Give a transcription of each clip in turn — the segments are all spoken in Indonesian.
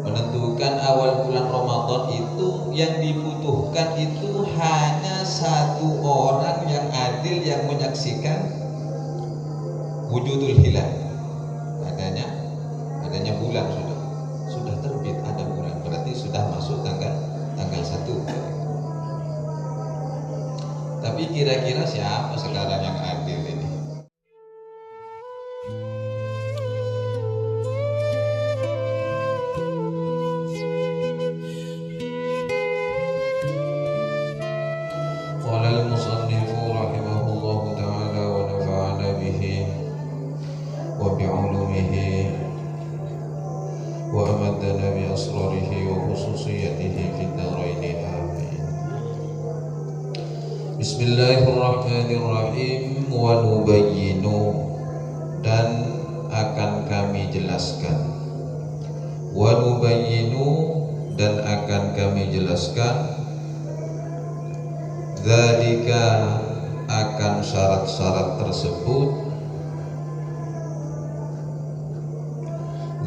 menentukan awal bulan Ramadan itu yang dibutuhkan itu hanya satu orang yang adil yang menyaksikan wujudul hilal, adanya bulan, sudah terbit, ada bulan, berarti sudah masuk tanggal 1. Tapi kira-kira siapa sekarang yang adil ini? Qala al-musannifu rahimahullahu ta'ala wa nafa'ana bihi wa bi'ulumihi wa amadana bi asrarihi wa khususiyatihi fid dharaini amin. Bismillahirrahmanirrahim. Wa nubayyinu, dan akan kami jelaskan. Wa nubayyinu, dan akan kami jelaskan. Dzalika, akan syarat-syarat tersebut.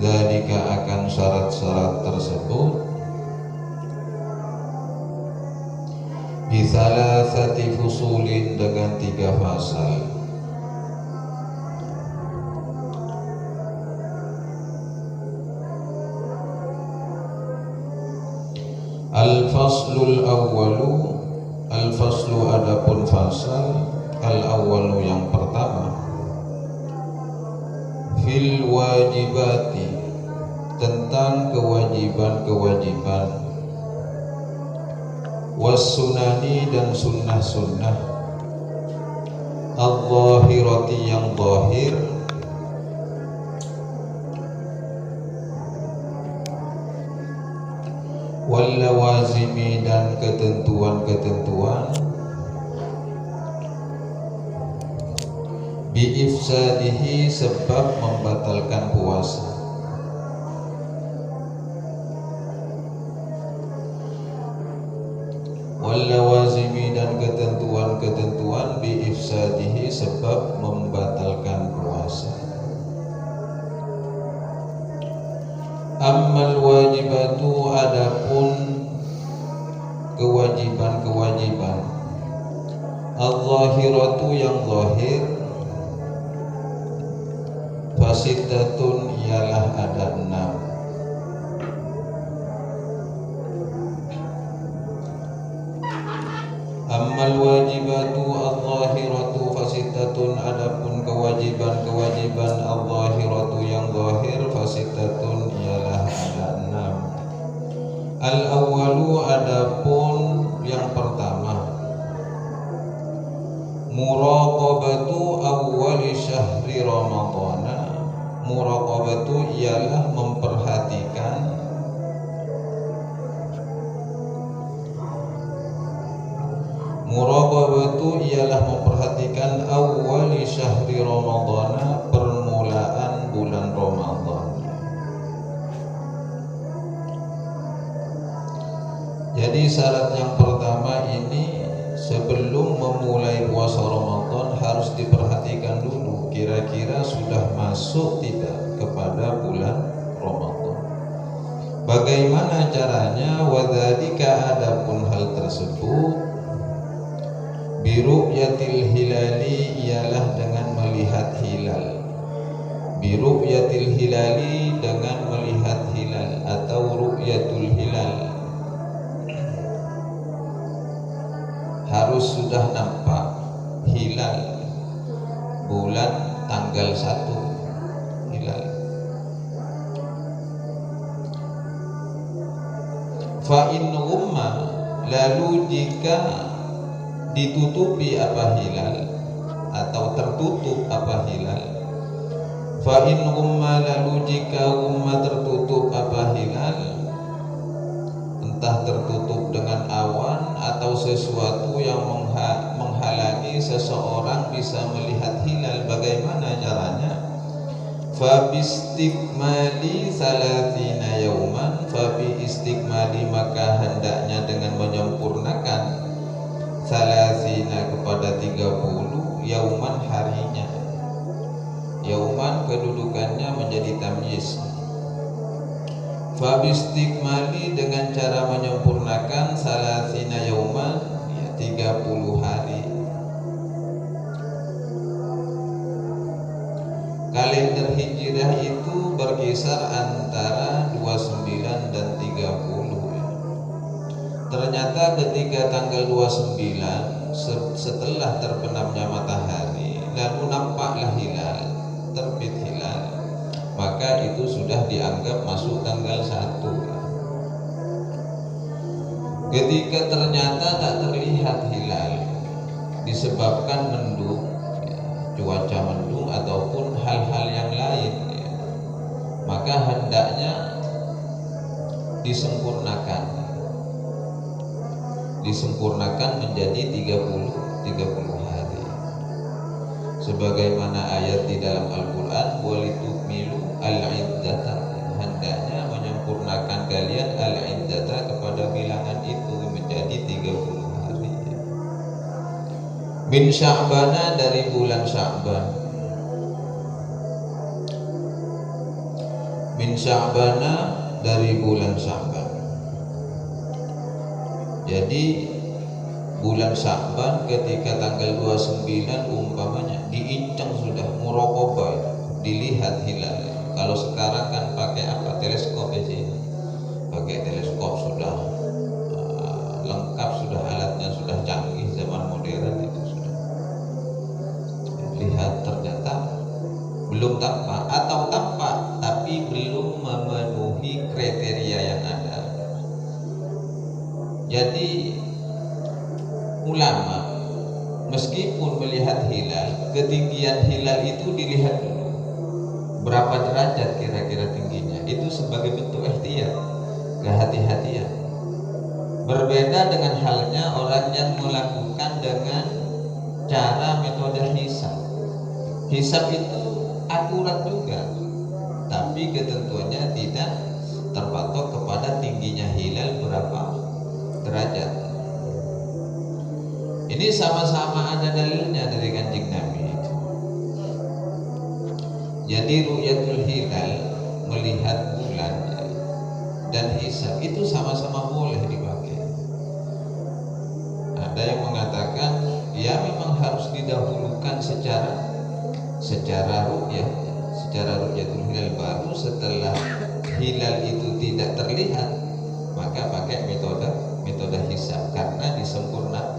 Dzalika, akan syarat-syarat tersebut. Bisalasati fusulin, dengan 3 fasal. Al-faslul awwalu, al-faslu adapun fasal, al-awwalu yang pertama, fil wajibati, tentang kewajiban-kewajiban, was-sunani, dan sunnah-sunnah, al-zahirati, yang zahir, wal-lawazimi, dan ketentuan-ketentuan, bi-ifsadihi, sebab membatalkan puasa. Wal-lawazimi, dan ketentuan-ketentuan, bi-ifsadihi, sebab membatalkan puasa. Ammal wajibatu, adapun kewajiban-kewajiban, al-zahiratu, yang zahir, fasittatun, ialah ada 6. Ammal wajibatu al-zahiratu fasittatun, adapun kewajiban-kewajiban al-zahiratu, yang zahir, fasittatun, ialah ada 6. Al-awwalu, adapun yang pertama, muraqabatu awwali syahri ramadhana. Muraqabatu ialah memperhatikan, muraqabatu ialah memperhatikan awwali syahri ramadhana, permulaan bulan Ramadan. Jadi syarat yang pertama ini, sebelum memulai puasa Ramadan harus diperhatikan dulu kira-kira sudah masuk tidak kepada bulan Ramadan. Bagaimana caranya? Wadzalika, adapun hal tersebut, biru'yatil hilali, ialah dengan melihat hilal. Biru'yatil hilali, dengan melihat hilal, atau ru'yatul hilal, harus sudah nampak hilal bulan tanggal 1 hilal. Fa in ghumma, lalu jika ditutupi apa hilal, atau tertutup apa hilal. Fa in ghumma, lalu jika ghumma, tertutup apa hilal, entah tertutup dengan awan atau sesuatu yang menghalangi seseorang bisa melihat hilal. Bagaimana caranya? Fa bistikmali salatina yauman, fa bi istikmali, maka hendaknya dengan menyempurnakan, salasina, kepada 30, yauman, harinya. Yauman kedudukannya menjadi tamyiz. Fabistikmali dengan cara menyempurnakan salasina yauman, ya, 30 hari. Kalender Hijriah itu berkisar antara 29 dan 30 ya. Ternyata ketika tanggal 29 setelah terbenamnya matahari lalu nampaklah hilal, terbit hilal, maka itu sudah dianggap masuk tanggal 1 ya. Ketika ternyata tak terlihat hilal disebabkan mendung ya, cuaca mendung ataupun hal-hal yang lain ya, maka hendaknya disempurnakan menjadi 30 hari sebagaimana ayat di dalam Al-Qur'an, walitukmilu al-iddata, hendaknya menyempurnakan kalian al-iddata kepada bilangan itu menjadi 30 hari. Min Sya'bana, dari bulan Sya'ban. Min Sya'bana, dari bulan Sya'ban. Jadi bulan Sya'ban ketika tanggal 29 umpamanya diincang sudah muraqabah, dilihat hilal. Kalau sekarang kan pakai apa? Teleskop ya sih. Pakai teleskop sudah lengkap, sudah alatnya sudah canggih, zaman modern itu sudah. Lihat ternyata belum tampak atau tampak tapi belum memenuhi kriteria yang ada. Jadi ulama meskipun melihat hilal, ketinggian hilal itu dilihat dulu berapa derajat kira-kira tingginya, itu sebagai bentuk ikhtiar, kehati-hatian. Berbeda dengan halnya orang yang melakukan dengan cara metode hisab. Hisab itu akurat juga, tapi ketentuannya tidak terpatok kepada tingginya hilal berapa derajat. Ini sama-sama ada dalilnya dari Kanjeng Nabi itu. Jadi ru'yatul hilal, melihat bulan dan hisab itu sama-sama boleh dipakai. Ada yang mengatakan ya memang harus didahulukan secara ru'yah, secara ru'yatul hilal, baru setelah hilal itu tidak terlihat maka pakai metode hisab karena disempurnakan.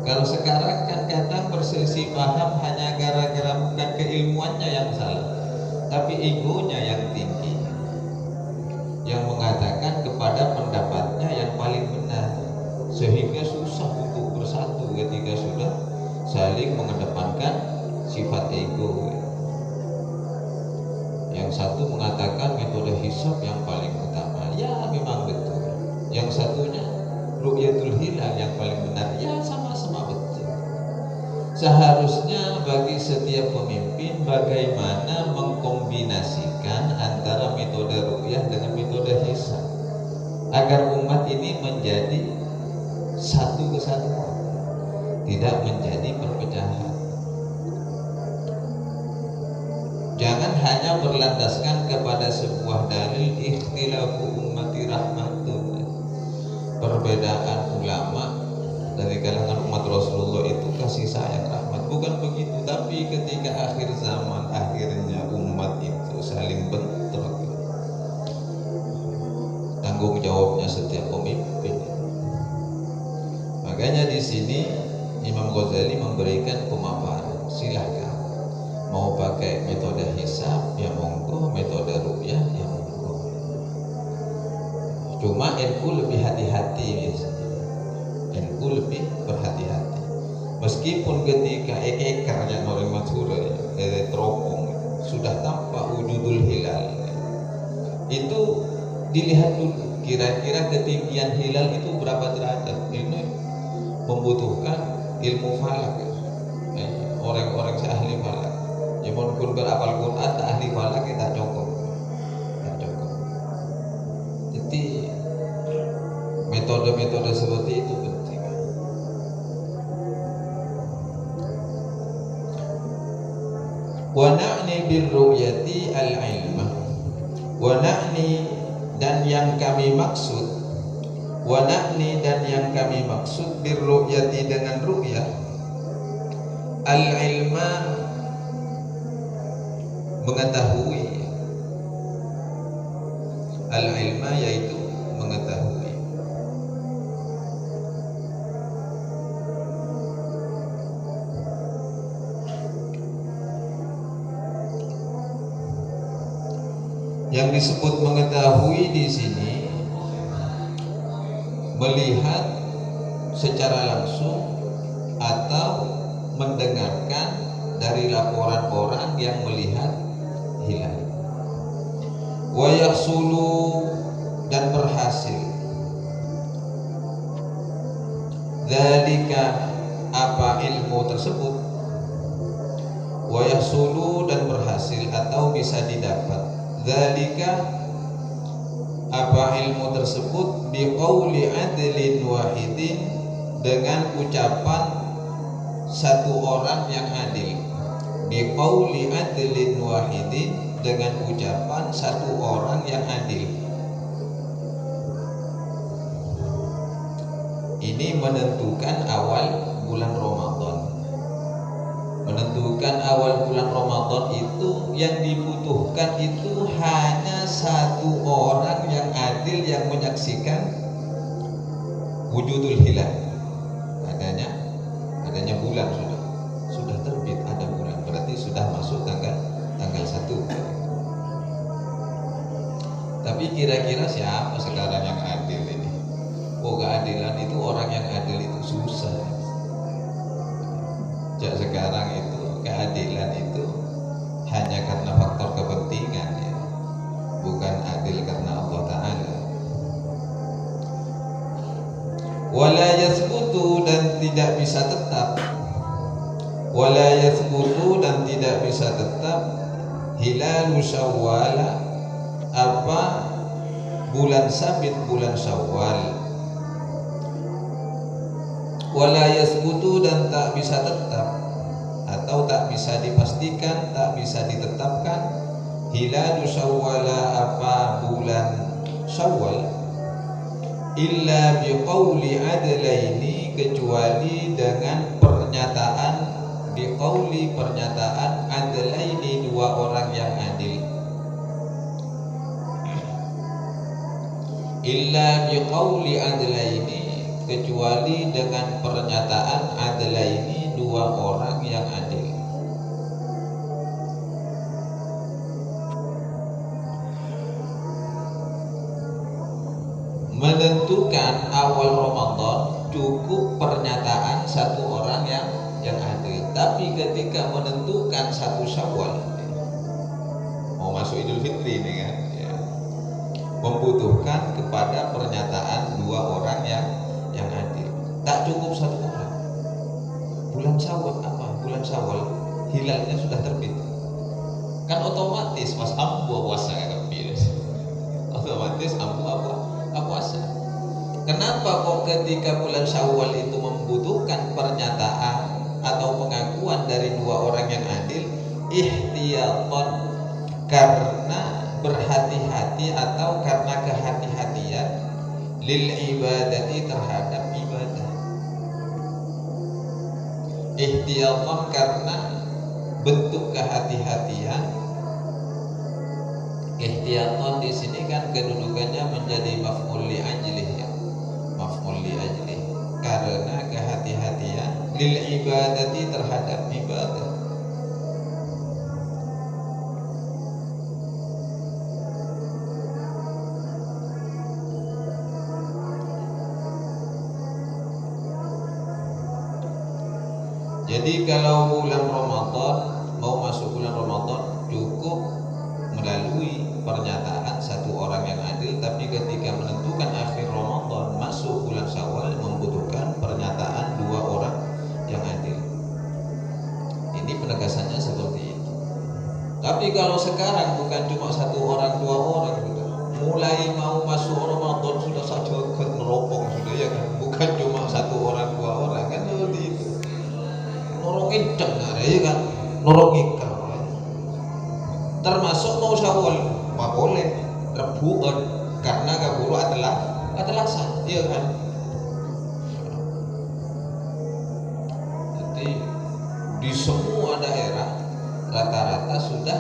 Kalau sekarang kan kadang berselisih paham hanya gara-gara bukan keilmuannya yang salah, tapi egonya yang tinggi, yang mengatakan kepada pendapatnya yang paling benar, sehingga susah untuk bersatu ketika sudah saling mengedepankan sifat ego. Yang satu mengatakan metode hisab yang paling utama, ya memang betul. Yang satunya ru'yatul hilal yang paling benar, ya sama-sama betul. Seharusnya bagi setiap pemimpin bagaimana mengkombinasikan antara metode ru'yah dengan metode hisab agar umat ini menjadi satu kesatuan, tidak menjadi perpecahan. Jangan hanya berlandaskan kepada sebuah dalil ikhtilafu ummati rahmatun, perbedaan ulama dari kalangan umat Rasulullah itu kasih sayang rahmat, bukan begitu. Tapi ketika akhir zaman akhirnya umat itu saling bentrok, tanggung jawabnya setiap pemimpin. Makanya di sini Imam Ghazali memberikan pemaparan, silakan mau pakai metode hisab ya monggo, metode ru'yah ya monggo. Cuma NU lebih hati-hati biasanya. NU lebih berhati-hati. Meskipun ketika eker yang orang Madura teropong sudah tampak wujudul hilal, itu dilihat dulu kira-kira ketinggian hilal itu berapa derajat. Ini membutuhkan ilmu falak, orang-orang seahli falak. Jaman pun berapal Quran tak ahli falak kita cukup. Jadi metode-metode seperti itu penting. Wa na'ni birru'yati al-ilmah. wa na'ni dan yang kami maksud, wa na'ni dan yang kami maksud birru'yati dengan ru'yah, al-ilma mengetahui, al-ilma yaitu mengetahui. Yang disebut mengetahui di sini melihat secara langsung atau mendengarkan dari laporan orang yang melihat hilal. Wa yahsulu dan berhasil. Dzalika apa ilmu tersebut, wa yahsulu dan berhasil atau bisa didapat. Dzalika apa ilmu tersebut biqauli adlin wahidin dengan ucapan satu orang yang adil. Biqauli adlin wahidin dengan ucapan satu orang yang adil. Ini menentukan awal bulan Ramadan. Menentukan awal bulan Ramadan itu yang dibutuhkan itu hanya satu orang yang adil yang menyaksikan wujudul hilal, adanya bulan, sudah terbit, ada bulan, berarti sudah masuk tanggal 1. Tapi kira-kira siapa sekarang yang adil ini? Oh, keadilan itu, orang yang adil itu susah. Sejak sekarang itu keadilan itu hanya karena faktor kepentingan, ya, bukan adil karena Allah Ta'ala. Wala yathbutu dan tidak bisa tetap, wala yathbutu dan tidak bisa tetap hilalu Syawal apa bulan sabit bulan Syawal. Wala yathbutu dan tak bisa tetap atau tak bisa dipastikan, tak bisa ditetapkan hilalu Syawal apa bulan Syawal illa biqauli adlaini kecuali dengan pernyataan, biqauli pernyataan adlaini dua orang yang adil. Illa biqauli adlaini kecuali dengan pernyataan adlaini dua orang yang adil. Menentukan awal Ramadan cukup pernyataan satu orang yang adil. Tapi ketika menentukan satu Syawal, mau masuk Idul Fitri ini kan, ya, membutuhkan kepada pernyataan dua orang yang adil. Tak cukup satu orang. Bulan Syawal apa? Bulan Syawal hilalnya sudah terbit. Kan otomatis Mas ambu puasa kan, otomatis ambu puasa. Kenapa kok ketika bulan Syawal itu membutuhkan pernyataan atau pengakuan dari dua orang yang adil? Ihtiyatan, karena berhati-hati atau karena kehati-hatian lil ibadati terhadap ibadah. Ihtiyatan karena bentuk kehati-hatian. Ihtiyatan di sini kan kedudukannya menjadi maf'ul li ajlih, ya. Maf'ul li ajlih karena kehati-hatian lil ibadati terhadap ibadah. Jadi kalau bulan Ramadan, mau masuk bulan Ramadan, cukup melalui pernyataan satu orang yang adil. Tapi ketika menentukan akhir Ramadan masuk bulan Syawal, membutuhkan pernyataan dua orang yang adil. Ini penegasannya seperti itu. Tapi kalau sekarang bukan cuma satu orang, dua orang, mulai mau masuk Ramadan sudah saja neropong sudah, ya kan? Bukan cuma satu orang, dua orang, kan seperti itu. Norongin dengar, ya kan? Norongin, termasuk mau Syawal, nggak boleh. rebuan karena gaburu adalah sah, iya kan? Jadi di semua daerah rata-rata sudah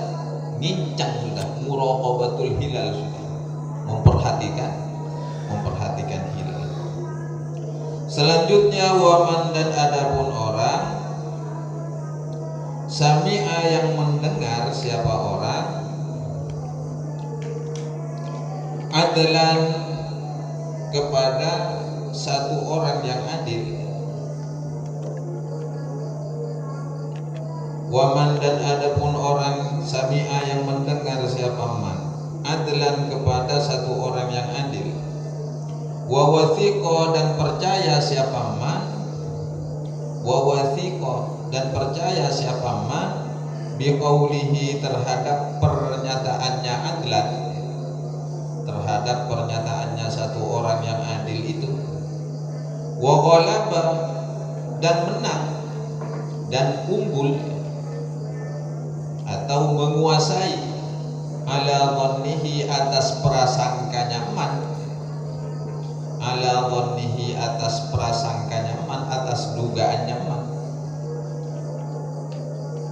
ngincang, sudah muraqabatul hilal, sudah memperhatikan hilal. Selanjutnya waman, dan adapun orang sami'a yang mendengar, siapa orang adalah kepada satu orang yang adil. Waman, dan adapun orang sami'a yang mendengar, siapa man adalah kepada satu orang yang adil. Wa wathiqa, dan percaya siapa man, wa wathiqa, dan percaya siapa man biqaulihi, terhadap pernyataannya adlan, terhadap pernyataannya satu orang yang adil itu. Wa ghalaba, dan menang dan unggul atau menguasai ala dhannihi, atas prasangkanya man, ala dhannihi, atas prasangkanya man, atas dugaannya man.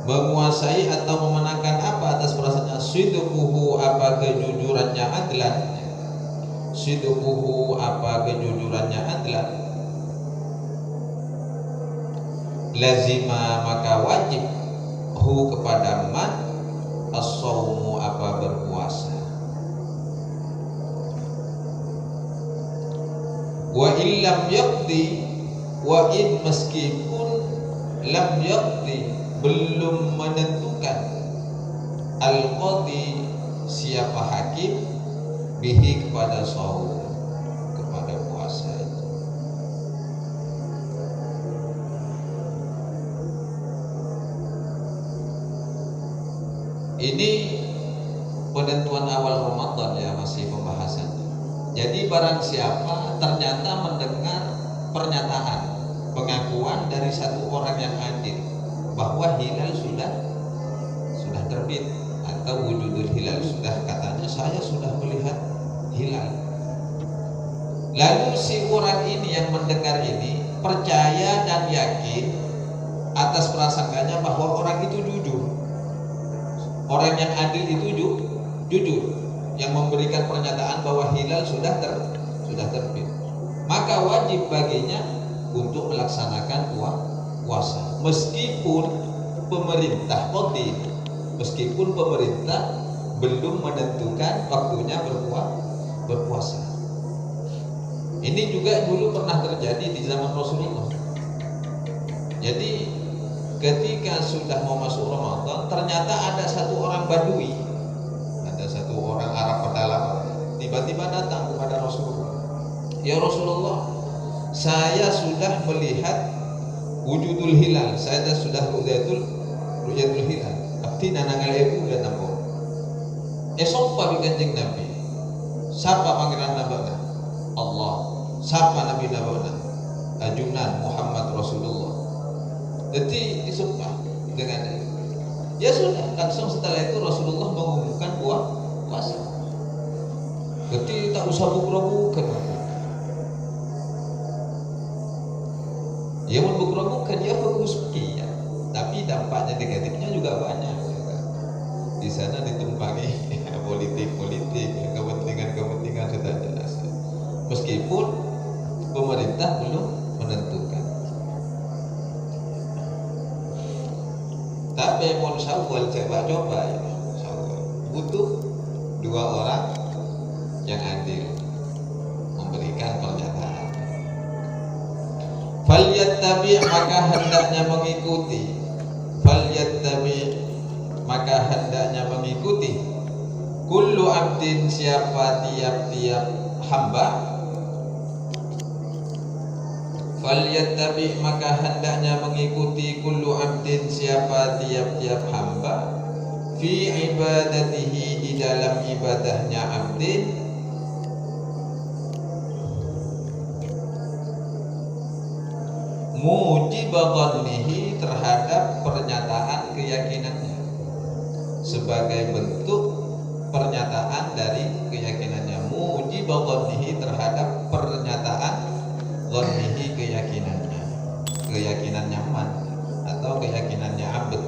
Menguasai atau memenangkan apa atas perasaannya? Sidquhu, apa kejujurannya adlan, sidquhu, apa kejujurannya adlan. Lazima, maka wajib hu, kepada man, as-shaumu, apa berpuasa. Wa illam yaqdi, wa in, meskipun lam yaqdi, belum menentukan, al-qadi, siapa hakim, bihi, kepada shaum, kepada puasa. Ini penentuan awal Ramadan ya, masih pembahasan. Jadi barang siapa ternyata mendengar pernyataan, pengakuan dari satu orang yang adil bahwa hilal sudah terbit atau wujudul hilal, sudah, katanya saya sudah melihat hilal. Lalu si orang ini yang mendengar ini percaya dan yakin atas prasangkanya bahwa orang itu jujur. Orang yang adil itu jujur, yang memberikan pernyataan bahwa hilal sudah terbit, maka wajib baginya untuk melaksanakan puasa, meskipun pemerintah belum menentukan waktunya berpuasa. Ini juga dulu pernah terjadi di zaman Rasulullah. Jadi ketika sudah mau masuk Ramadan, ternyata ada satu orang Badui, ada satu orang Arab pedalaman, tiba-tiba datang kepada Rasulullah. Ya Rasulullah, saya sudah melihat wujudul hilal, saya sudah ru'yatul hilal. Abdi nanangalebu dan nampo. Sapa bi Kanjeng Nabi? Siapa panggilan nabana? Allah. Siapa Nabi nabana? Ajunan Muhammad Rasulullah. Jadi disumpah dengan itu. Ya sudah, langsung setelah itu Rasulullah mengumumkan puasa. Jadi tak usah buka-buka. Ya mau buka-buka dia bagus ya. Tapi dampaknya negatifnya juga banyak. Di sana ditumpangi politik, kepentingan sudah jelas. Meskipun pemerintah belum menentukan. Tapi mau syawal coba ya, butuh dua orang yang adil memberikan pernyataan. Falyattabi, maka hendaknya mengikuti. Falyattabi, maka hendaknya mengikuti. Kullu abdin, siapa tiap-tiap hamba. Falyattabi, maka hendaknya mengikuti. Kullu abdin, siapa tiap-tiap hamba. Fi ibadatihi, di dalam ibadahnya abdin. Mujibadhannihi, terhadap pernyataan keyakinannya, sebagai bentuk pernyataan dari keyakinan dhannihi terhadap pernyataan dhannihi keyakinan nyaman atau keyakinannya abad.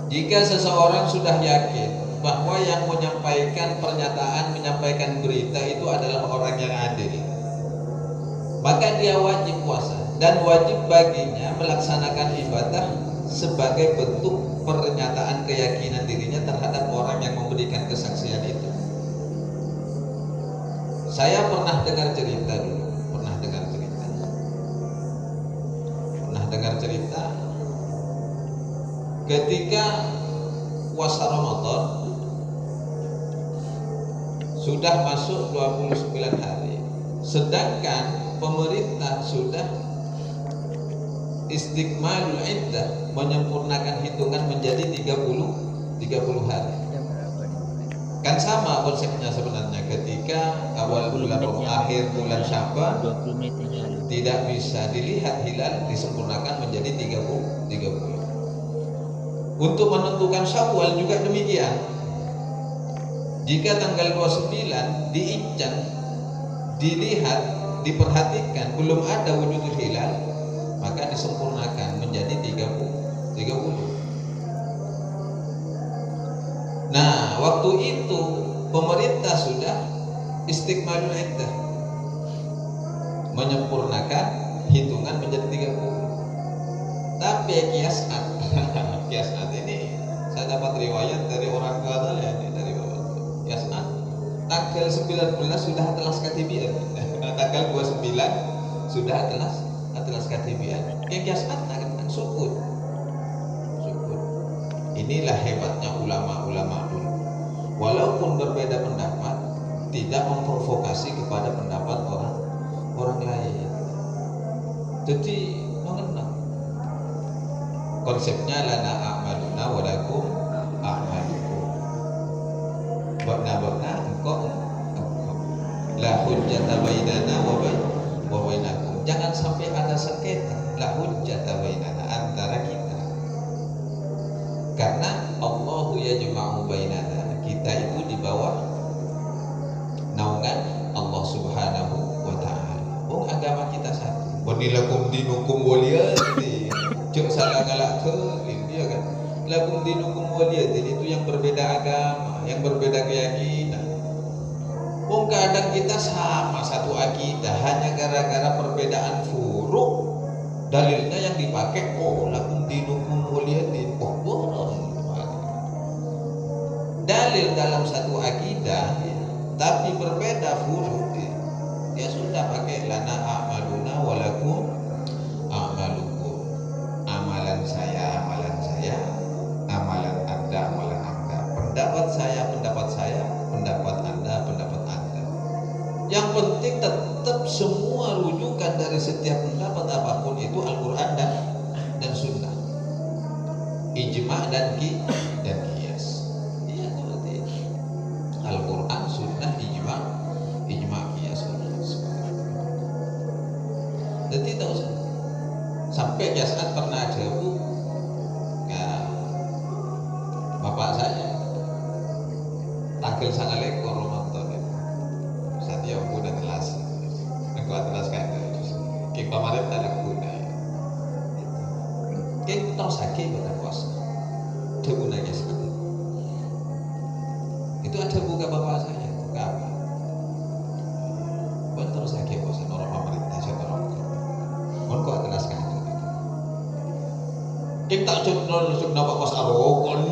Jika seseorang sudah yakin bahwa yang menyampaikan pernyataan, menyampaikan berita itu adalah orang yang adil, maka dia wajib puasa dan wajib baginya melaksanakan ibadah sebagai bentuk pernyataan keyakinan dirinya terhadap orang yang memberikan kesaksian itu. Saya pernah dengar cerita ketika puasa Ramadan sudah masuk 29 hari, sedangkan pemerintah sudah istiqmalul iddah, menyempurnakan hitungan menjadi 30 hari. Kan sama konsepnya sebenarnya, ketika awal bulan akhir bulan Sya'ban tidak bisa dilihat hilal, disempurnakan menjadi 30. Untuk menentukan Syawal juga demikian. Jika tanggal 29 diinjak, dilihat, diperhatikan belum ada wujudul hilal, maka disempurnakan menjadi 30. Nah, waktu itu pemerintah sudah istiqmalul iddah, menyempurnakan hitungan menjadi 30. Tapi kiasat ini saya dapat riwayat dari orang tua saya, dari bapak. Kiasat tanggal 19 sudah atlas KTBN, tanggal 29 sudah atlas KTBN. Kiasat akan sukun. Inilah hebatnya ulama-ulama dulu. Walaupun berbeda pendapat, tidak memprovokasi kepada pendapat orang lain. Jadi mengenal konsepnya lana a'maluna wa lakum a'malukum. Babna engkau la hujjata bainana wa bainakum. Jangan sampai ada sengketa, la hujjata bainana, antara kita. Karena Allahu yajma'u bainana, kita itu di bawah naungan Allah Subhanahu wa ta'ala. Agama kita satu. Wanilakum dinukum waliyadin. Cuk salah galak kelin dia kan. Lakum dinukum waliyadin, itu yang berbeda agama, yang berbeda keyakinan. Kadang kita sama satu akidah, hanya gara-gara perbedaan furuk. Dalilnya yang dipakai lakum dinukum waliyadin. Dalil dalam satu akidah, tapi berbeda furuk. Dia sudah pakai lana a'maluna wa lakum a'malukum. Amalan saya, amalan Anda, amalan Anda. Pendapat saya, pendapat Anda, pendapat Anda. Yang penting tetap semua rujukan dari setiap pendapat apapun itu Al-Quran dan Sunnah, ijma' dan qiyas. Iya, seperti itu. Al-Quran, Sunnah, ijma', qiyas. Jadi tak usah. Sampai saat pernah ada bapak saya tanggal sangat lekor Ramadan itu. Saat dia udah telas, engkau telas kan? Kita kemarin tak ada guna. Kita tahu sakit pada puasa. Ada gunanya seperti itu. Ada buka bapak saya, buka apa? Betul sakit puasa orang pemerintah saya tolong. Engkau telas kan? Kita contoh nama pas arokon,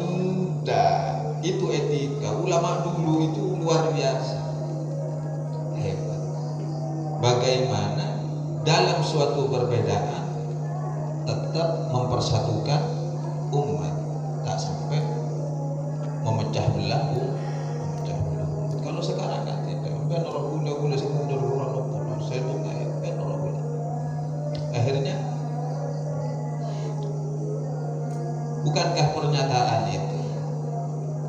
itu etika ulama dulu itu luar biasa hebat. Bagaimana dalam suatu perbedaan tetap mempersatukan umat, tak sampai memecah belah. Kalau sekarang kan tidak, kan orang gula saya mundur orang saya tuh kan orang gula. Akhirnya bukankah pernyataan itu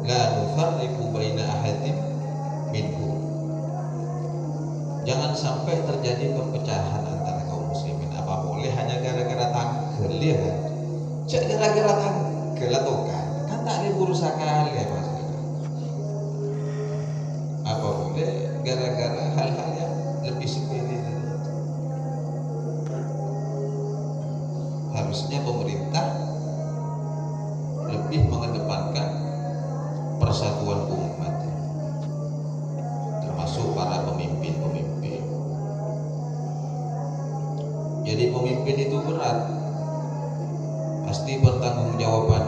la nufarriqu baina ahadin minhum, jangan sampai terjadi perpecahan antara kaum muslimin. Apa boleh hanya gara-gara tanggal ya kan? Gara-gara tanggal kelatokan kan tak libur sekali ya Mas. Apa boleh gara-gara hal-hal yang lebih sepele dari itu. Harusnya pemerintah lebih mengedepankan persatuan umat, termasuk para pemimpin-pemimpin. Jadi pemimpin itu berat, pasti pertanggungjawaban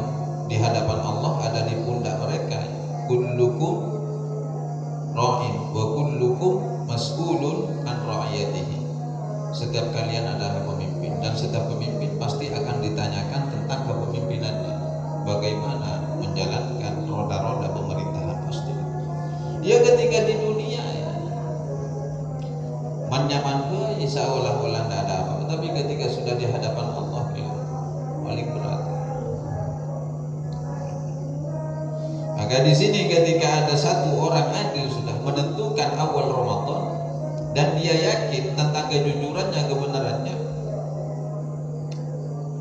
di hadapan Allah ada di pundak mereka. Kullukum ra'in wa kullukum mas'ulun an ra'iyatihi. Setiap kalian adalah pemimpin, dan setiap pemimpin pasti akan ditanyakan tentang kepemimpinannya, bagaimana menjalankan roda-roda pemerintahan. Pasti dia ketika di dunia ya man-nyaman gue seolah-olah tidak ada apa, tapi ketika sudah di hadapan Allah ya paling berat. Maka di sini ketika ada satu orang adil sudah menentukan awal Ramadan dan dia yakin tentang kejujurannya, kebenarannya,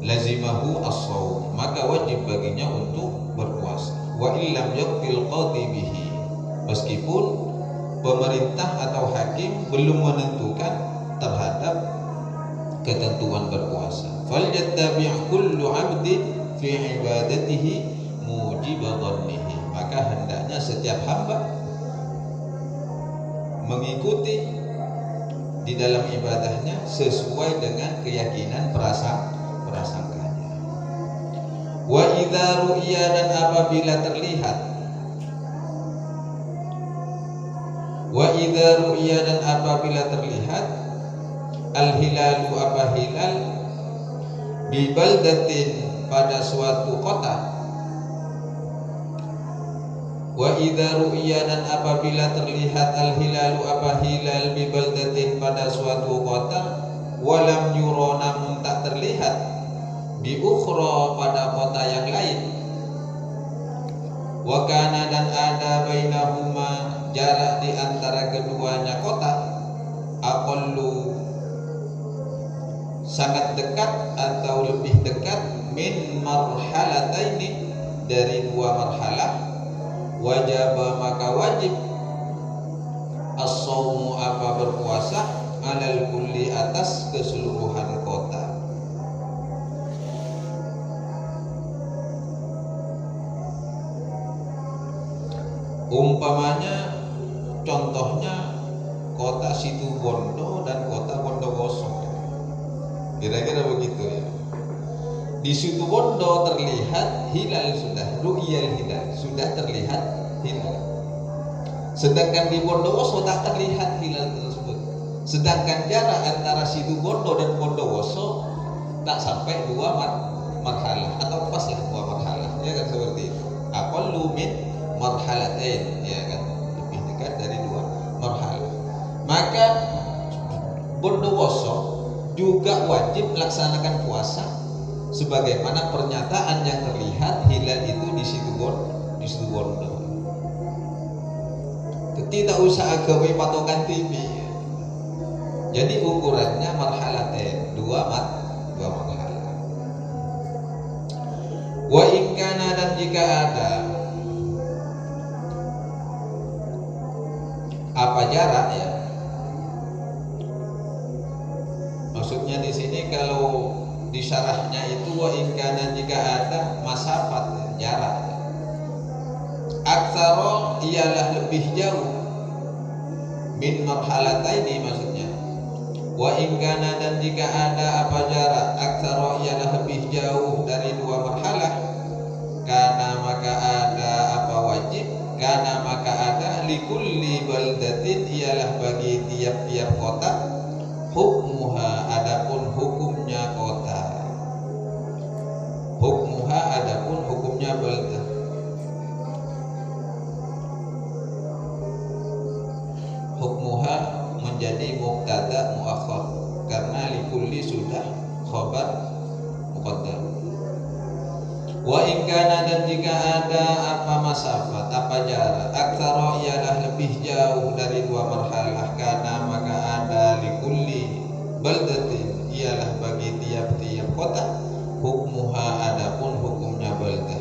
lazimahu as-shaum, maka wajib baginya untuk berpuasa. Wa illam yaqtil qadi bihi, meskipun pemerintah atau hakim belum menentukan terhadap ketentuan berpuasa. Falyattabi' kullu 'abdin fi ibadatihi mujiba dhannihi, maka hendaknya setiap hamba mengikuti di dalam ibadahnya sesuai dengan keyakinan prasangkanya. Wa idza ru'ya, dan apabila terlihat, wa idza ru'ya, dan apabila terlihat, al-hilalu, apa hilal, bi baldatin, pada suatu kota. Wa idza ru'ya, dan apabila terlihat, al-hilalu, apa hilal, bi baldatin, pada suatu kota, walam yura, namun tak terlihat, bi ukhra, pada kota yang lain. Wa kana, dan ada bainahuma, jarak di antara keduanya kota, aqallu, sangat dekat atau lebih dekat, min marhalataini, dari dua marhalah. Wajib, maka wajib, as-shaumu, apa berpuasa, alal kulli, atas keseluruhan kota. Umpamanya, contohnya kota Situbondo dan kota Bondowoso, kira-kira begitu ya. Di Situbondo terlihat hilal, sudah ru'yal hilal, sudah terlihat hilal. Sedangkan di Bondowoso tak terlihat hilal tersebut. Sedangkan jarak antara Situbondo dan Bondowoso tak sampai dua marhalah, atau pas lah dua marhalah, ya kan, seperti itu. Aqallu min marhalatain, ya kan, lebih dekat dari dua marhalah. Maka Bondowoso juga wajib melaksanakan puasa, sebagaimana pernyataan yang terlihat hilal itu di Situbondo. Tidak usah agawe patokan TV. Jadi ukurannya marhalatain, dua marhalah. Wa ingkana, dan jika ada apa jarak ya. Maksudnya di sini kalau di syarahnya itu wa ingkana, jika ada masafat, jarak. Aktsara, ialah lebih jauh, min marhalataini, maksudnya. Wa ingkana, dan jika ada apa jarak, aktsara, ialah lebih jauh dari dua marhalah, kana, maka ada apa wajib, kana, maka ada, likulli baldatin, ialah bagi tiap-tiap kota, hukmuha, adapun hukumnya kota. Hukmuha, adapun hukumnya baldah. Hukmuha menjadi mubtada muakhar, karena likulli sudah khabar muqaddam. Wa ingkana, dan jika ada apa masafat, apa jarak, aktsara, ialah lebih jauh dari dua marhalah, kana, maka ada, likulli baldatin, ialah bagi tiap-tiap kota, hukmuha, adapun hukumnya baldah.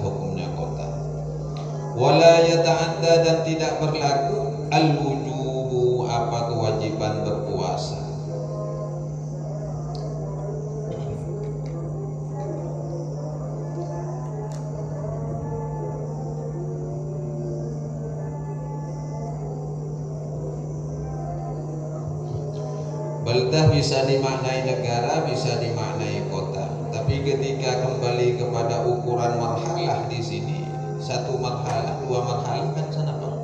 wala yata'adda dan tidak berlaku al-wujubu apa kewajiban berpuasa. Baldah bisa dimaknai negara, bisa dimaknai kota. Tapi ketika kembali kepada ukuran marhalah di sini, satu marhalah, dua marhalah kan sana Pak.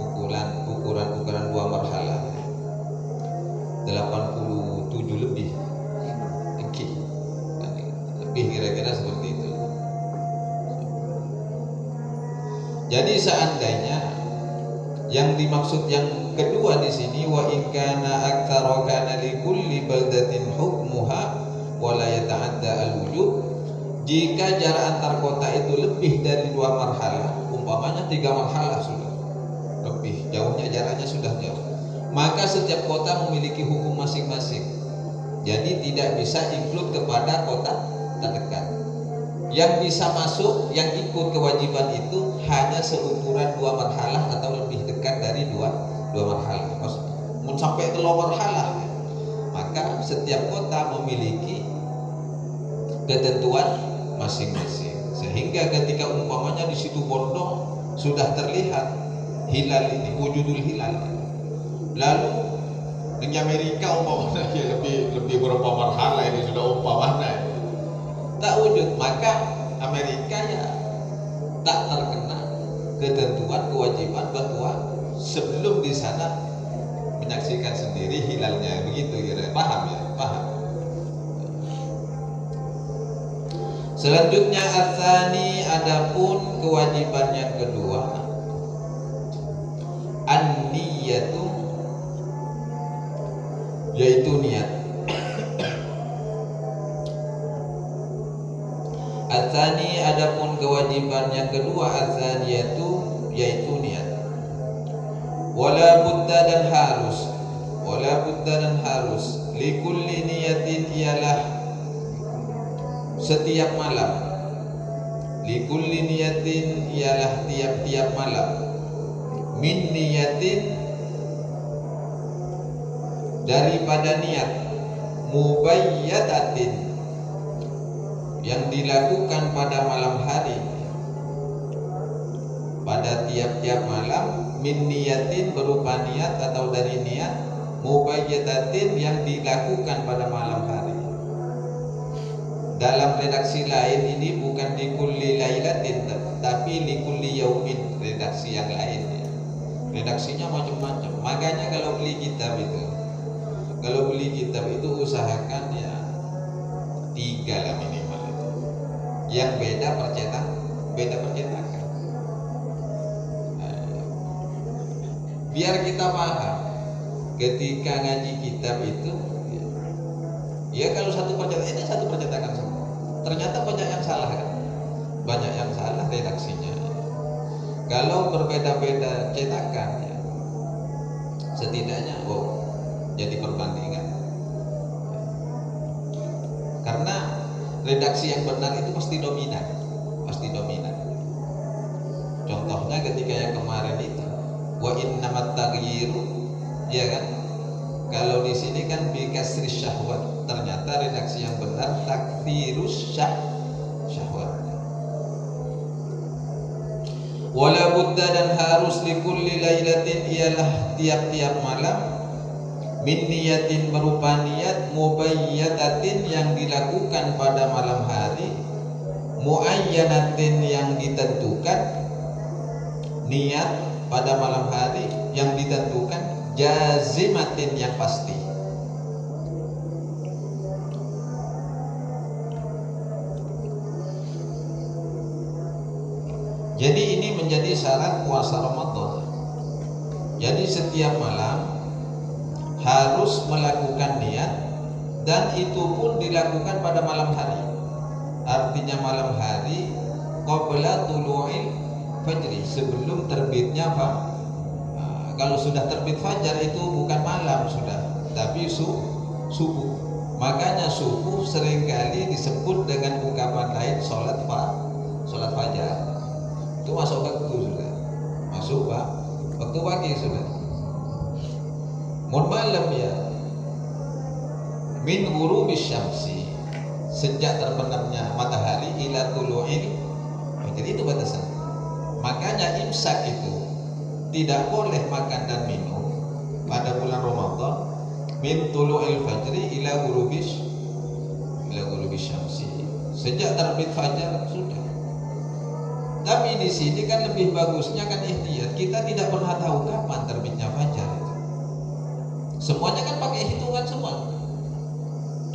Ukuran dua marhalah 87 lebih. Lebih kira-kira seperti itu. Jadi seandainya yang dimaksud yang kedua di sini wa in kana aktsara kana li kulli baldatin hukmuha wa la yata'adda al-wujub, jika jarak antar kota itu lebih dari 2 marhalah, umpamanya 3 marhalah sudah lebih jauhnya, jaraknya sudah jauh, maka setiap kota memiliki hukum masing-masing. Jadi tidak bisa include kepada kota terdekat. Yang bisa masuk, yang ikut kewajiban itu hanya seukuran 2 marhalah atau lebih dekat dari 2 marhalah. Maksudnya sampai 3 marhalah, maka setiap kota memiliki ketentuan masing-masing. Sehingga ketika umpamanya di situ Bondo sudah terlihat hilal ini, wujudul hilal, lalu di Amerika umpamanya lebih berapa marhalah ini sudah umpamanya tak wujud, maka Amerika ya tak terkena ketentuan kewajiban berpuasa sebelum di sana menyaksikan sendiri hilalnya. Begitu kira, paham ya? Paham. Selanjutnya atsani, adapun kewajiban yang kedua, an-niyatu, yaitu niat. Atsani, adapun kewajiban yang kedua, atsaniyatu, yaitu niat. Wala budda dan harus, likulli niyatin ialah setiap malam, likulli niyatin ialah tiap-tiap malam, min niyatin daripada niat, mubayyadatin yang dilakukan pada malam hari, pada tiap-tiap malam, min niyatin berupa niat atau dari niat, mubayyadatin yang dilakukan pada malam hari. Dalam redaksi lain ini bukan di kulli lailatin, tapi di kulli yaumin, redaksi yang lain ya. Redaksinya macam-macam. Makanya kalau beli kitab itu usahakan ya 3 lah minimal itu. Yang beda percetakan. Biar kita paham ketika ngaji kitab itu, ya kalau satu percetakan semua, ternyata banyak yang salah kan, banyak yang salah redaksinya. Kalau berbeda-beda cetakan ya, setidaknya jadi perbandingan. Karena redaksi yang benar itu pasti dominan. Contohnya ketika yang kemarin itu, wa innamat taghyiru, ya kan? Kalau di sini kan bi kasri syahwat, ternyata redaksi yang benar takfirus syahwat. Wala budda dan harus likulli lailatin ialah tiap-tiap malam, min niyatin berupa niat, mubayyadatin yang dilakukan pada malam hari, muayyanatin yang ditentukan, niat pada malam hari yang ditentukan, jazimatin yang pasti. Jadi ini menjadi syarat puasa Ramadan. Jadi setiap malam harus melakukan niat, dan itu pun dilakukan pada malam hari. Artinya malam hari qabla tulu'il fajri, sebelum terbitnya kalau sudah terbit fajar itu bukan malam sudah, tapi subuh. Makanya subuh seringkali disebut dengan ungkapan lain sholat fajar. itu masuk waktu sudah, masuk pak waktu pagi sudah. Mun malam ya, min ghurubis syamsi, sejak terbenamnya matahari ila tulu'il fajr, itu batasan. Makanya imsak itu tidak boleh makan dan minum pada bulan Ramadan min tulu'il fajri ila ghurubis syamsi, sejak terbit fajar sudah. Tapi di sini kan lebih bagusnya kan ihtiyat, kita tidak pernah tahu kapan terbitnya fajar itu. Semuanya kan pakai hitungan semua.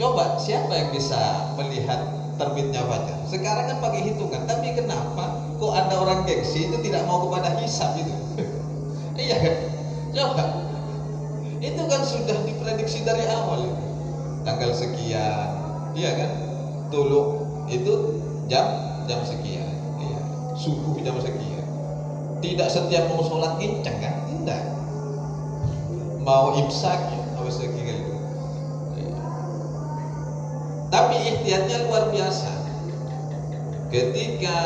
Coba siapa yang bisa melihat terbitnya fajar? Sekarang kan pakai hitungan. Tapi kenapa kok ada orang gengsi itu tidak mau kepada hisab itu? Iya kan? Coba. Itu kan sudah diprediksi dari awal itu. Tanggal sekian, iya kan? Tulu itu jam sekian, iya. Subuh jam sekian. Tidak setiap mau sholat kencang kan? Tidak. Mau imsak ya, harus sekian. Tapi ihtiyatnya luar biasa. Ketika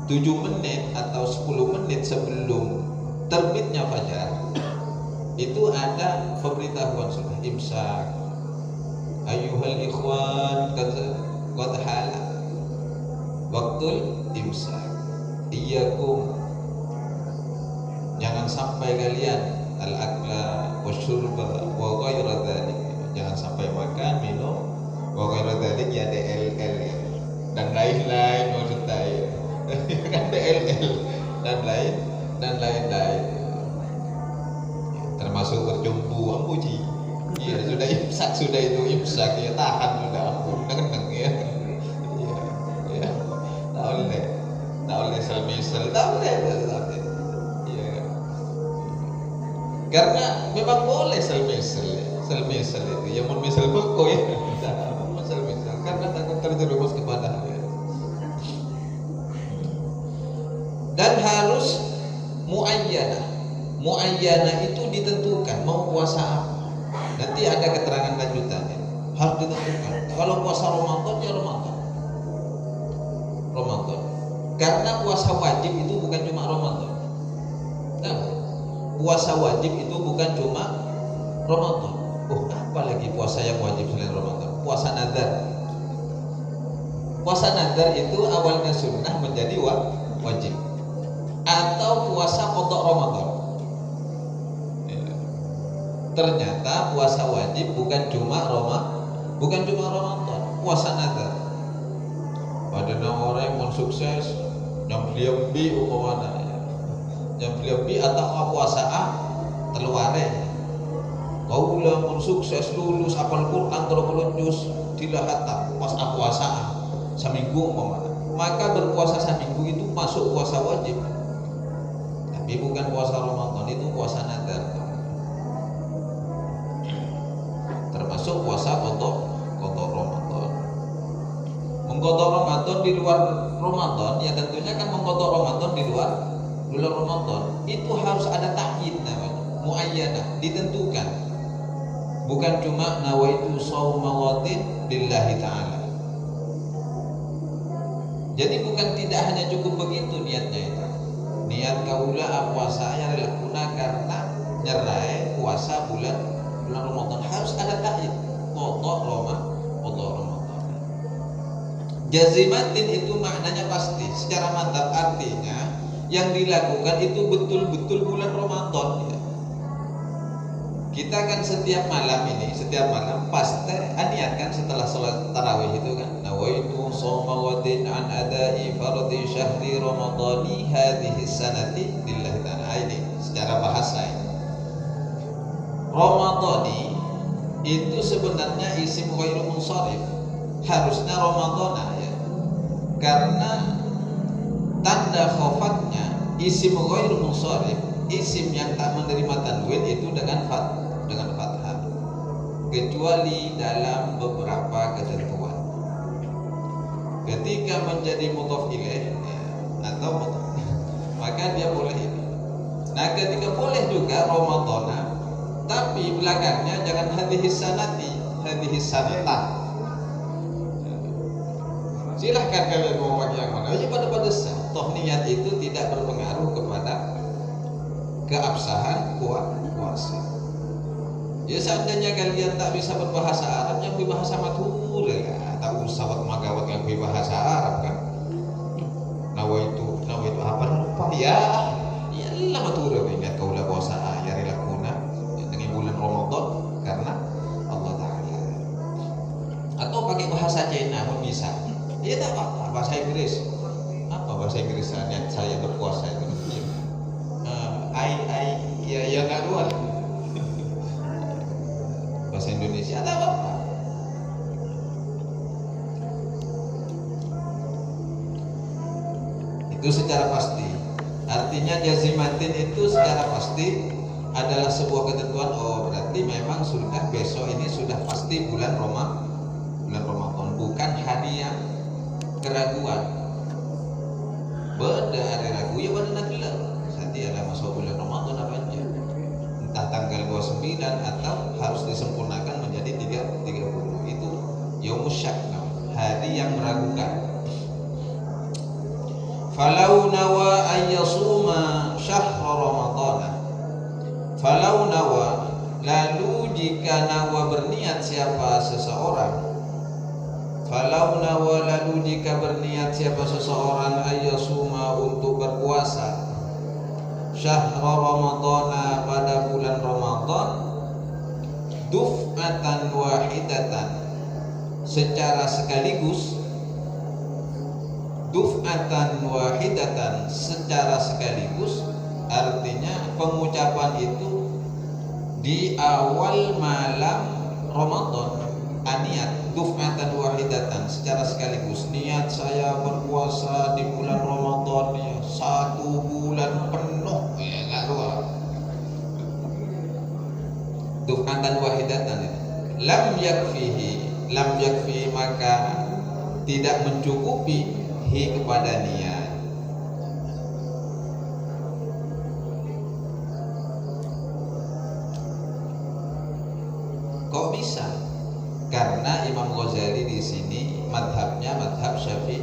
7 menit atau 10 menit sebelum terbitnya fajar, itu ada pemberitahuan sudah imsak. Ayyuhal ikhwan qad hala waktul imsak. Iyyakum, jangan sampai kalian al-akla wasyurba wa ghayra dzalik, jangan sampai makan, minum, wa ghayra dzalik ya DLL dan lain-lain maksudnya kan DLL dan lain-lain termasuk berjumpa ampuji. Iya sudah imsak, sudah itu imsak ya, tahan sudah, ampun neng ya. Iya tak oleh selmisel, tak oleh. Karena memang boleh selmisel itu, yang mau misal kok ya, selmisel karena takut terjerumus kepada hal. Dan harus muayyanah itu ditentukan mau puasa apa. Nanti ada keterangan lanjutannya, harus ditentukan. Kalau puasa Ramadan ya Ramadan. Karena puasa wajib itu bukan cuma Ramadan. Nah, puasa wajib itu bukan cuma Ramadan. Apalagi puasa yang wajib selain Ramadan? Puasa nazar. Puasa nazar itu awalnya sunnah menjadi wajib. Atau puasa qada Ramadan. Ternyata puasa wajib bukan cuma Ramadan, puasa nazar. Pada orang yang sukses yang beli umpamanya ya. Yang beli atau puasa teluare. Kau mun sukses lulus apal Quran terus juz dilahatam pas puasa seminggu umpamanya. Maka berpuasa seminggu itu masuk puasa wajib. Tapi bukan puasa Ramadan, itu puasa nazar. Termasuk puasa kodok Ramadan. Mengkodok Ramadan di luar Ramadan, ya tentunya kan mengkodok Ramadan di luar Ramadan itu harus ada takyid namanya, muayyanah, ditentukan. Bukan cuma nawaitu shauma ghadin lillahi ta'ala. Jadi bukan tidak hanya cukup begitu niatnya itu. Niat kaula puasa yang dilakukan karena nyerai puasa bulan Ramadan, harus ada takyid qada Ramadan. Jazimatin itu maknanya pasti secara mantap, artinya yang dilakukan itu betul-betul bulan Ramadan ya. Kita kan setiap malam pasti niatkan setelah sholat tarawih itu kan, nawaitu shauma ghadin an adai fardhi syahri ramadhani hadhihi sanati lillahi ta'ala. Ini secara bahasa ini. Ramadhani itu sebenarnya isim ghairu munsharif, harusnya Ramadhana ya. Karena tanda khofatnya isim ghairu munsharif, isim yang tak menerima tanwin itu dengan fathah, kecuali dalam beberapa ketentuan. Ketika menjadi mudhof ilaih ya, atau mudhof, maka dia boleh ini. Nah, ketika boleh juga Ramadhana, tapi belakangnya jangan hadhihi sanati, hadhihi sanatah. Silahkan kalian mau pakai yang mana aja pada sah. Toh niat itu tidak berpengaruh kepada keabsahan puasa. Ya seandainya kalian tak bisa berbahasa Arab, yang berbahasa matur ya, tak usah magawat yang berbahasa Arab kan. Nawaitu apa lupa ya. Iyalah matur ingat kaulah puasa ya rilakuna dengan bulan Ramadan karena Allah Taala. Atau pakai bahasa Cina pun bisa. Ya tak apa, bahasa Inggris. Apa bahasa Inggris saya berpuasa itu? Ya nggak luar. Bahasa Indonesia tak apa. Itu secara pasti. Artinya jazimatin itu secara pasti adalah sebuah ketentuan. Oh berarti memang sudah besok ini sudah pasti bulan Ramadan, bukan hari yang keraguan. Beda hari ragu ya pada nagila. Nanti ada masuk bulan Ramadan apa aja. Entah tanggal 29 atau harus disempurnakan menjadi 30. Itu yaumus syak, hari yang meragukan. Falau nawa ayyasuma syahra Ramadana. Falau nawa, lalu jika nawa berniat siapa seseorang. Falau nawa, lalu jika berniat siapa seseorang ayyasuma untuk berpuasa syahra Ramadana pada bulan Ramadan duf'atan wahidatan secara sekaligus. Duf'atan wahidatan secara sekaligus artinya pengucapan itu di awal malam Ramadan. Niat duf'atan wahidatan secara sekaligus, niat saya berpuasa di bulan Ramadan ya, 1 bulan penuh ya nggak luar. Duf'atan wahidatan itu lam yakfihi maka tidak mencukupi kepada niat. Kok bisa? Karena Imam Ghazali di sini madhabnya madhab Syafi'i.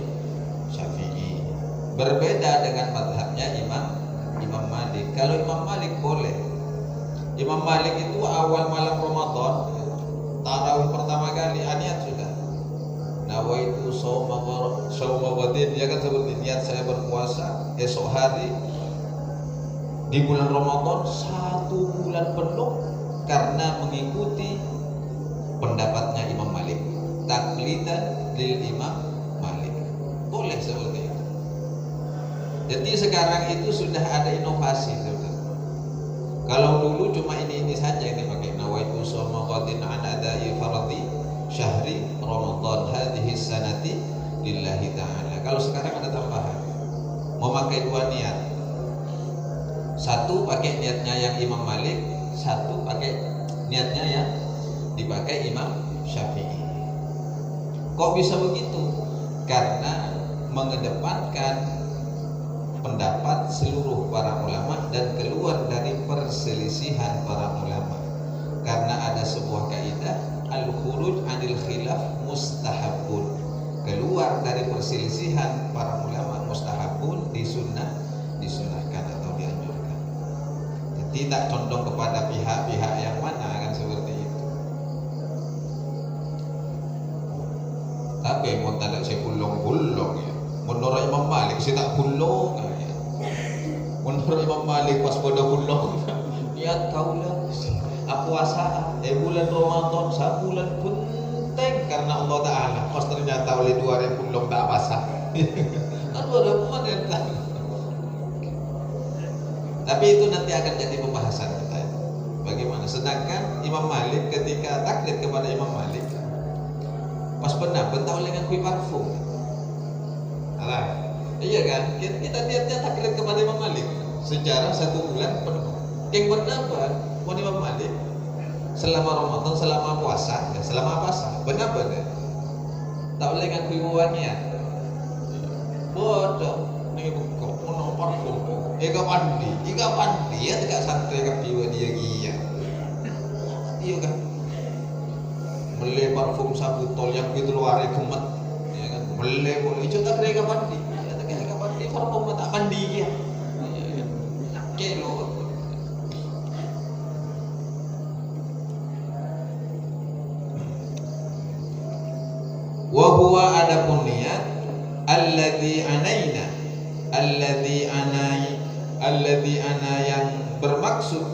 Berbeda dengan madhabnya Imam Malik. Kalau Imam Malik boleh. Imam Malik itu awal malam Ramadan, tarawih pertama kali niat sudah. Nawaitu shauma ghadin, ya kan seperti niat saya berpuasa esok hari di bulan Ramadan 1 bulan penuh karena mengikuti pendapatnya Imam Malik, taklidan lil Imam Malik. Boleh seperti itu. Jadi sekarang itu sudah ada inovasi saudara. Kalau dulu cuma ini saja yang dipakai, nawaitu shauma ghadin an adai faradi syahri Ramadan hadhihi sanati lillahi ta'ala. Kalau sekarang ada tambahan, memakai 2 niat. Satu pakai niatnya yang Imam Malik, satu pakai niatnya yang dipakai Imam Syafi'i. Kok bisa begitu? Karena mengedepankan pendapat seluruh para ulama dan keluar dari perselisihan para ulama. Karena ada sebuah kaidah al-khuruj anil khilaf mustahabun. Keluar dari perselisihan para ulama mustahabun, disunahkan atau dianjurkan. Jadi tak condong kepada pihak-pihak yang mana kan seperti itu. Tapi mau tak saya bulong ya. Menurut Imam Malik saya tak bulong ya. Menurut Imam Malik pas pada bulong ya kaulah puasa bulan Ramadan sebulan penting karena Allah Ta'ala. Pas ternyata oleh 2 bulong tak basah. Tapi itu nanti akan jadi pembahasan kita. Bagaimana? Sedangkan Imam Malik ketika taklid kepada Imam Malik pas benar bentang oleh dengan kui parfum. Alah, iya kan? Kita niatnya taklid kepada Imam Malik secara 1 bulan penuh. Yang berdapat Imam Malik selama Ramadan, selama puasa, ya, selama puasa, benar-benar tak boleh dengan kuiwannya. Bodoh, nih bukan mau parfum. Ika pandi, ya tidak santai kapiwa dia gia. Iya kan? Beli parfum sabutol yang itu luar gemet, ya kan? mele boleh itu tak kira pandi ya tak kira pandi farko mata pandi ya kelo wa huwa adapun niat alladzi ana yang bermaksud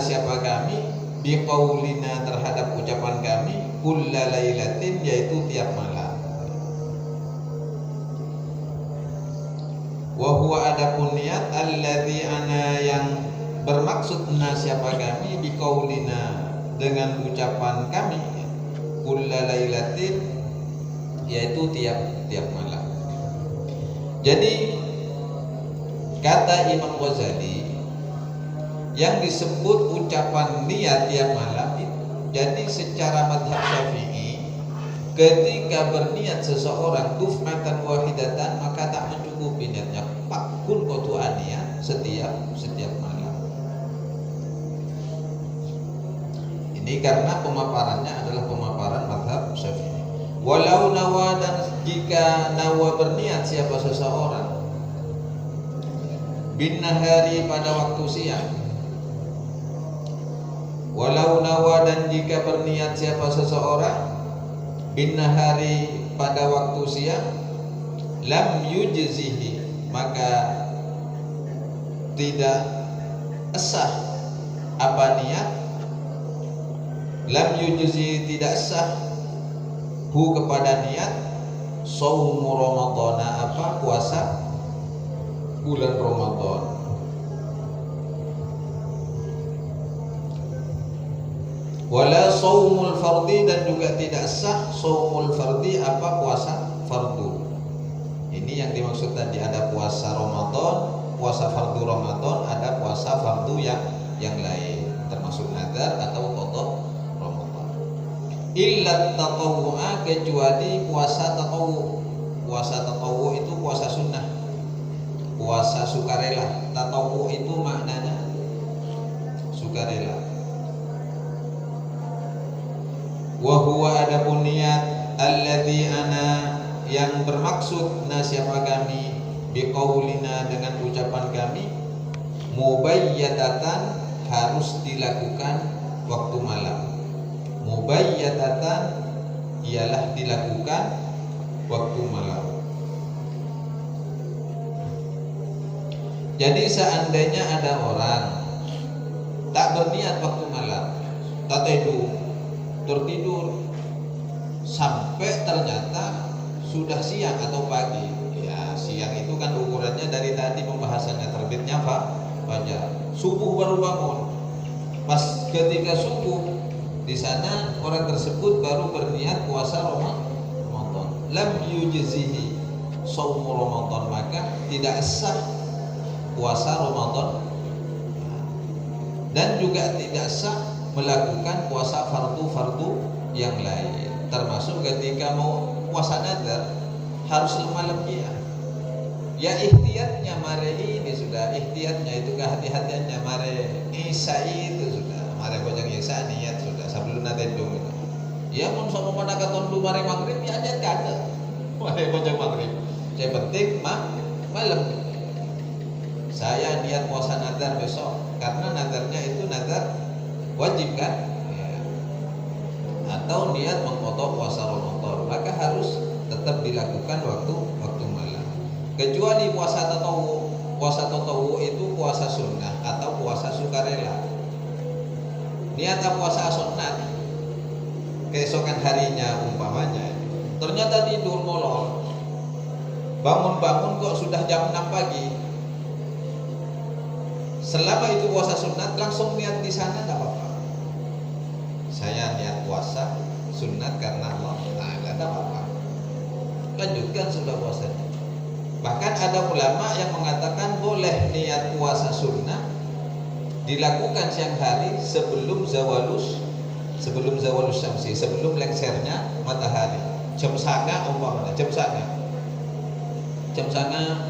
siapa kami biqaulina terhadap ucapan kami kulla lailatin yaitu tiap malam. Wa huwa adapun niat alladzi ana yang bermaksud siapa kami biqaulina dengan ucapan kami kulla lailatin yaitu tiap malam. Jadi kata Imam Ghazali yang disebut ucapan niat tiap malam itu, jadi secara madhab Syafi'i ketika berniat seseorang duf'atan wahidatan maka tak mencukupi niatnya pakun kotuan niat setiap malam. Ini karena pemaparannya adalah pemaparan madhab Syafi'i. Walau nawa dan jika nawa berniat siapa seseorang bin nahari pada waktu siang. Walau nawa dan jika berniat siapa seseorang bin nahari pada waktu siang lam yujzihi maka tidak sah apa niat lam yujzihi tidak sah hu kepada niat saumu Ramadhana apa puasa bulan Ramadan. Wala saumul fardhi dan juga tidak sah saumul fardhi apa puasa fardu. Ini yang dimaksud tadi ada puasa Ramadan, puasa fardu Ramadan, ada puasa fardu yang lain termasuk nazar atau qada Ramadan. Illa tatawwu'a kecuali puasa tatawwu. Puasa tatawwu itu puasa sunnah. Puasa sukarela. Tatawwu itu maknanya sukarela. Wa huwa adapun niat alladzi ana yang bermaksud siapa kami biqaulina dengan ucapan kami mubayyatatan harus dilakukan waktu malam. Mubayyatatan ialah dilakukan waktu malam. Jadi seandainya ada orang tak berniat waktu malam, tak tertidur sampai ternyata sudah siang atau pagi. Ya, siang itu kan ukurannya dari tadi pembahasannya terbitnya fajar. Subuh baru bangun. Pas ketika subuh di sana orang tersebut baru berniat puasa Ramadan. Lam yujzihi shaumu Ramadan maka tidak sah puasa Ramadan dan juga tidak sah melakukan puasa fardu yang lain. Termasuk ketika mau puasa nazar harus malam ya ihtiyatnya mare ini sudah ihtiyatnya itu kehati-hatiannya mare Isa itu sudah mare bojang Isa niat sudah sebelum nazar itu ya mun sama pada katondu mare maghrib ya niat kada mare bojang maghrib yang penting malam saya niat puasa nazar besok karena nazarnya itu nazar wajib kan atau niat mengqadha puasa Ramadan maka harus tetap dilakukan waktu malam kecuali puasa tatawwu itu puasa sunnah atau puasa sukarela. Niat puasa sunnah keesokan harinya umpamanya ternyata tidur molor bangun kok sudah jam 6 pagi selama itu puasa sunnah langsung niat di sana tidak apa-apa. Saya niat puasa sunat karena Allah, tidak apa-apa. Lanjutkan sudah puasanya. Bahkan ada ulama yang mengatakan boleh niat puasa sunnah dilakukan siang hari sebelum zawalus syamsi, sebelum lengsernya matahari. Jam sanga umpamanya, jam sanga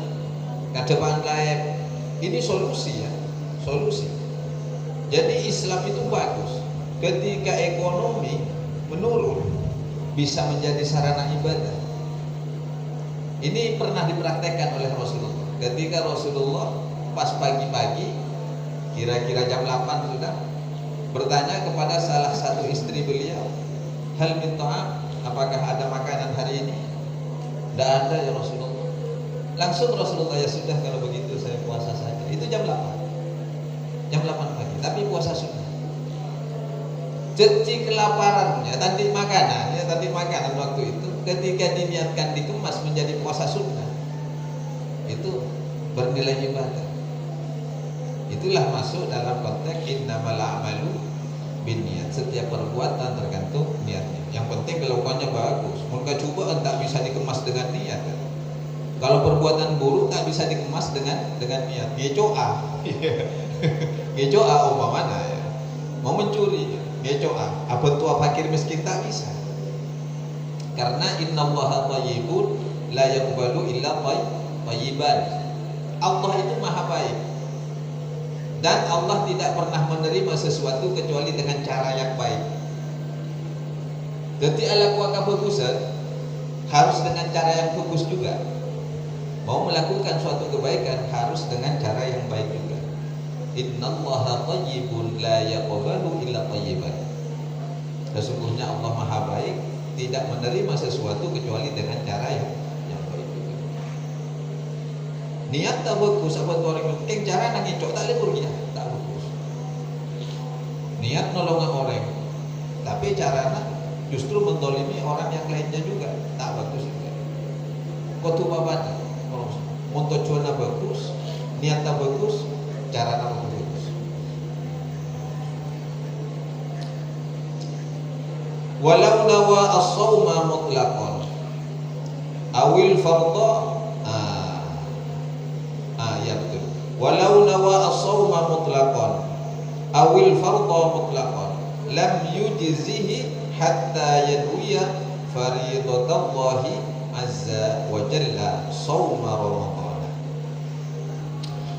kadepan lain. Ini solusi. Jadi Islam itu bagus. Ketika ekonomi menurun bisa menjadi sarana ibadah. Ini pernah dipraktekkan oleh Rasulullah. Ketika Rasulullah pas pagi-pagi, kira-kira jam 8 sudah, bertanya kepada salah satu istri beliau, hal min ta'am, apakah ada makanan hari ini? Tidak ada ya Rasulullah. Langsung Rasulullah, ya sudah kalau begitu saya puasa saja. Itu jam 8 pagi, tapi puasa sunnah. Jadi kelaparannya, tadi makanan waktu itu ketika diniatkan dikemas menjadi puasa sunnah, itu bernilai ibadah. Itulah masuk dalam konteks innamal a'malu binniyat. Setiap perbuatan tergantung niatnya. Yang penting kelakuannya bagus. Maka cobaan tak bisa dikemas dengan niat. Kalau perbuatan buruk tak bisa dikemas dengan niat. Ngecoa. Ngecoa umpamanya ya. Mau mencuri, ngecoa. Apa tua fakir miskin tak bisa. Karena innallaha thayyibun la yaqbalu illa thayyiban. Allah itu maha baik. Dan Allah tidak pernah menerima sesuatu kecuali dengan cara yang baik. Jadi ala kuaka bagusan harus dengan cara yang bagus juga. Mau melakukan suatu kebaikan harus dengan cara yang baik juga. Innallaha thayyibun la yaqbalu illa thayyiban. Sesungguhnya Allah maha baik, tidak menerima sesuatu kecuali dengan cara yang baik juga. Niat tak bagus, apa orang penting cara nang ngicok tak lebur dia, tak bagus. Niat nolong orang, tapi caranya justru mendolimi orang yang lainnya juga, tak bagus juga. Kotu babat, montocuana bagus, niat tak bagus, cara tak bagus. Walau nawa as-sawma mutlaqan awil fardha, ya betul. Walau nawa as-sawma mutlaqan awil fardha mutlaqan lam yujzihi hatta yanwiya faridatallahi azza wa jalla sawma Ramadan.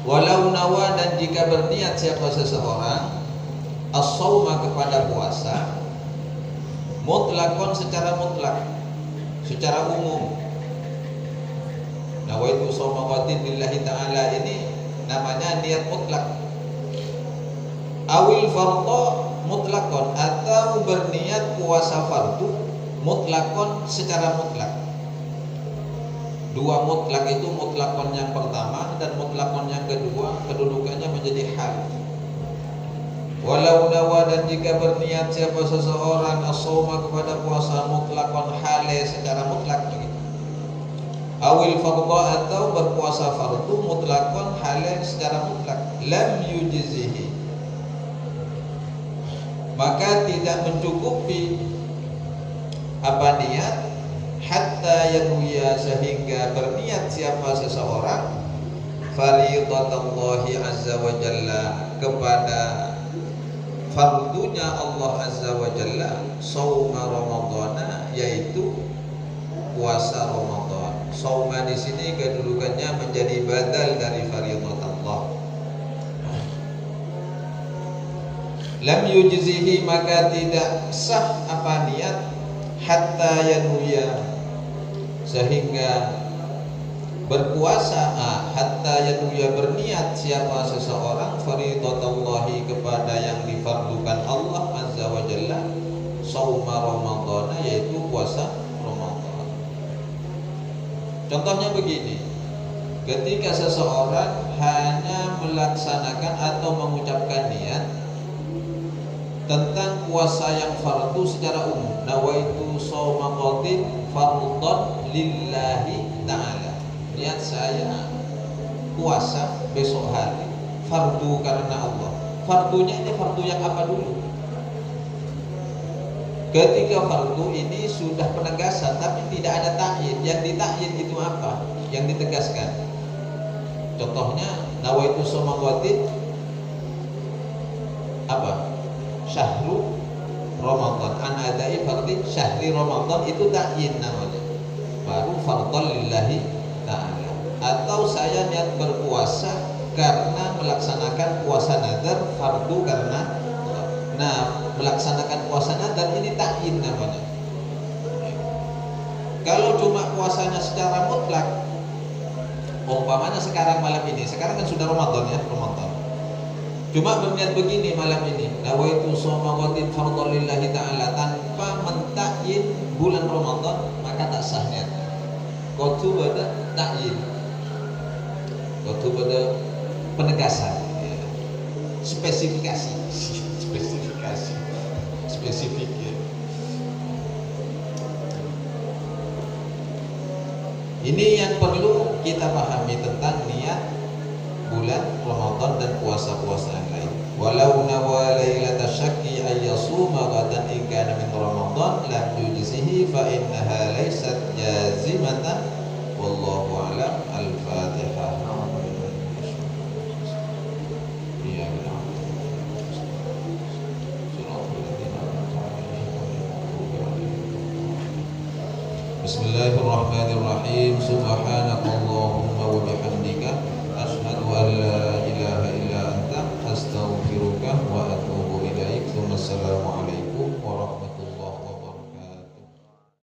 Walau nawa, dan jika berniat siapa seseorang as-sawma kepada puasa mutlakon secara mutlak, secara umum. Nawaitu shauma qatin lillahi ta'ala, ini namanya niat mutlak. Awil fardhu mutlakon, atau berniat puasa fardu mutlakon secara mutlak. Dua mutlak itu, mutlakon yang pertama dan mutlakon yang kedua, kedudukannya menjadi hal. Walau nawa, dan jika berniat siapa seseorang as-shauma kepada puasa mutlakon hale secara mutlak begitu. Awil fardhu, atau berpuasa fardu mutlakon hale secara mutlak, lam yujzihi, maka tidak mencukupi apa niat, hatta yanwiya, sehingga berniat siapa seseorang faridatallahi azza wa jalla, kepada fardunya Allah azza wa jalla, shauma Ramadana, yaitu puasa Ramadan. Shauma di sini kedudukannya menjadi badal dari faridatallah. Lam yujzihi, maka tidak sah apa niat, hatta yanwiya, sehingga berpuasa, hatta yanwiya, berniat siapa seseorang faridatallahi, kepada yang difardukan Allah azza wa jalla, shauma Ramadana, yaitu puasa Ramadan. Contohnya begini, ketika seseorang hanya melaksanakan atau mengucapkan niat tentang puasa yang fardu secara umum, nawaitu shauma qatin fardhan lillahi ta'ala, niat saya puasa besok hari fardu karena Allah. Fardunya ini fardu yang apa dulu? Ketika fardu ini sudah penegasan tapi tidak ada ta'yin. Yang ditakyin itu apa? Yang ditegaskan. Contohnya nawaitu shauma qatin apa? Syahru Ramadan, an adai fardhi syahri Ramadan, itu ta'yin namanya, baru fardhan lillahi ta'ala. Atau saya niat berpuasa karena melaksanakan puasa nadar fardu karena, nah melaksanakan puasa nadar ini ta'yin namanya. Kalau cuma puasanya secara mutlak, umpamanya sekarang malam ini, sekarang kan sudah Ramadan ya, Ramadan. Cuma berniat begini malam ini, nawaitu shoma ghadin fardhan lillahi ta'ala, tanpa mentakyin bulan Ramadan, maka tak sah niat. Qatu bada takyin, qatu bada penegasan, ya. Spesifikasi, spesifik ya. Ini yang perlu kita pahami tentang niat bulan Ramadan dan puasa-puasa yang lain. Walau nawa lailata syakki ayyasuma ghadan in kana min Ramadan lam yujzihi fa innaha laysat jazimatan wallahu a'lam. Al-Fatihah. Bismillahirrahmanirrahim. Subhanakallahumma wa bihamdika asyhadu an la ilaha illa anta astaghfiruka wa atubu ilaik. Wassalamu